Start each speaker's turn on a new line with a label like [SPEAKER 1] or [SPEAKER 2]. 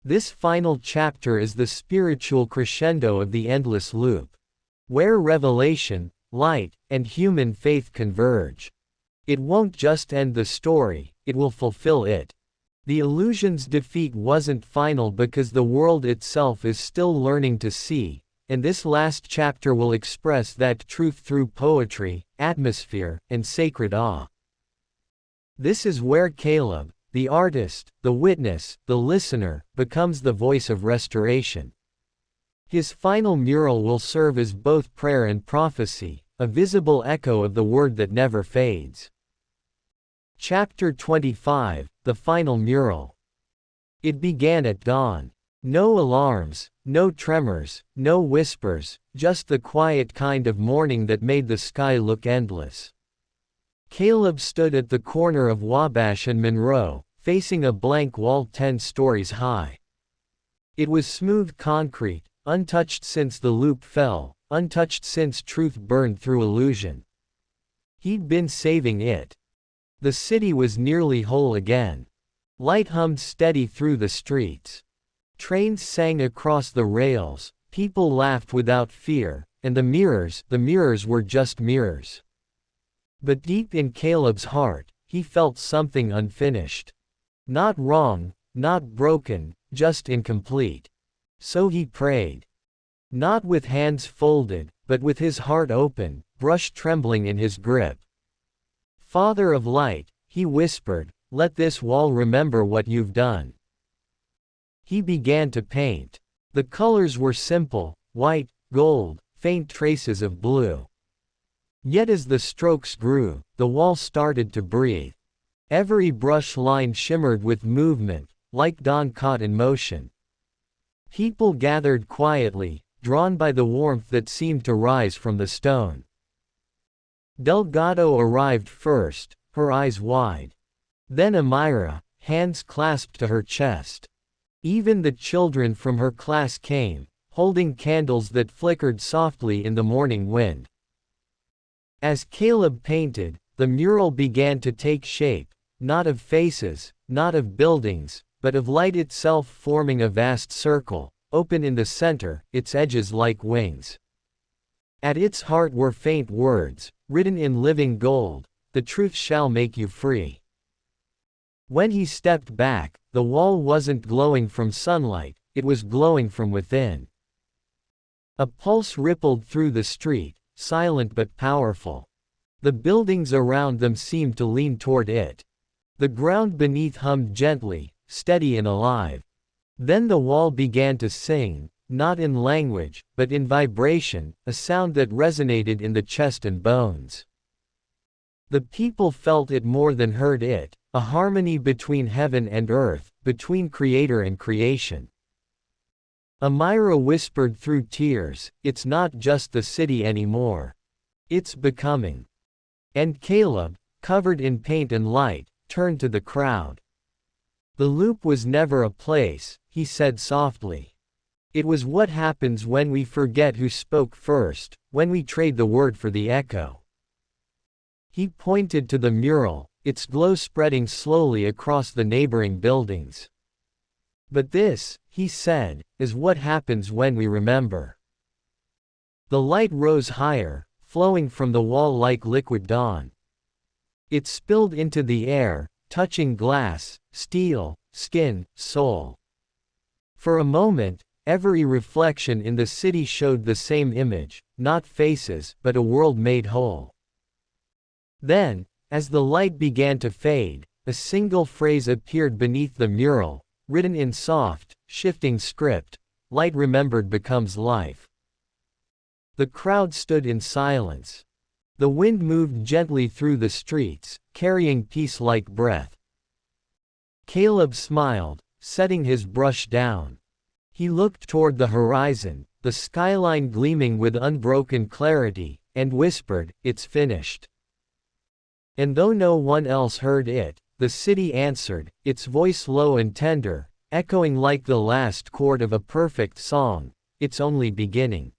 [SPEAKER 1] This final chapter is the spiritual crescendo of the endless loop, where revelation, light, and human faith converge. It won't just end the story, it will fulfill it. The illusion's defeat wasn't final because the world itself is still learning to see, and this last chapter will express that truth through poetry, atmosphere, and sacred awe. This is where Caleb, the artist, the witness, the listener, becomes the voice of restoration. His final mural will serve as both prayer and prophecy, a visible echo of the word that never fades. Chapter 25, The Final Mural. It began at dawn. No alarms, no tremors, no whispers, just the quiet kind of morning that made the sky look endless. Caleb stood at the corner of Wabash and Monroe, facing a blank wall 10 stories high. It was smooth concrete, untouched since the loop fell, untouched since truth burned through illusion. He'd been saving it. The city was nearly whole again. Light hummed steady through the streets. Trains sang across the rails, people laughed without fear, and the mirrors were just mirrors. But deep in Caleb's heart, he felt something unfinished. Not wrong, not broken, just incomplete. So he prayed. Not with hands folded, but with his heart open, brush trembling in his grip. Father of light, he whispered, let this wall remember what you've done. He began to paint. The colors were simple, white, gold, faint traces of blue. Yet as the strokes grew, the wall started to breathe. Every brush line shimmered with movement, like dawn caught in motion. People gathered quietly, drawn by the warmth that seemed to rise from the stone. Delgado arrived first, her eyes wide. Then Amira, hands clasped to her chest. Even the children from her class came, holding candles that flickered softly in the morning wind. As Caleb painted, the mural began to take shape, not of faces, not of buildings, but of light itself, forming a vast circle, open in the center, its edges like wings. At its heart were faint words, written in living gold, the truth shall make you free. When he stepped back, the wall wasn't glowing from sunlight, it was glowing from within. A pulse rippled through the street, silent but powerful. The buildings around them seemed to lean toward it. The ground beneath hummed gently, steady and alive. Then the wall began to sing, not in language, but in vibration, a sound that resonated in the chest and bones. The people felt it more than heard it, a harmony between heaven and earth, between creator and creation. Amira whispered through tears, it's not just the city anymore. It's becoming. And Caleb, covered in paint and light, turned to the crowd. The loop was never a place, he said softly. It was what happens when we forget who spoke first, when we trade the word for the echo. He pointed to the mural, its glow spreading slowly across the neighboring buildings. But this, he said, is what happens when we remember. The light rose higher, flowing from the wall like liquid dawn. It spilled into the air, touching glass, steel, skin, soul. For a moment, every reflection in the city showed the same image, not faces, but a world made whole. Then, as the light began to fade, a single phrase appeared beneath the mural, written in soft, shifting script, light remembered becomes life. The crowd stood in silence. The wind moved gently through the streets, carrying peace like breath. Caleb smiled, setting his brush down. He looked toward the horizon, the skyline gleaming with unbroken clarity, and whispered, it's finished. And though no one else heard it, the city answered, its voice low and tender, echoing like the last chord of a perfect song, it's only beginning.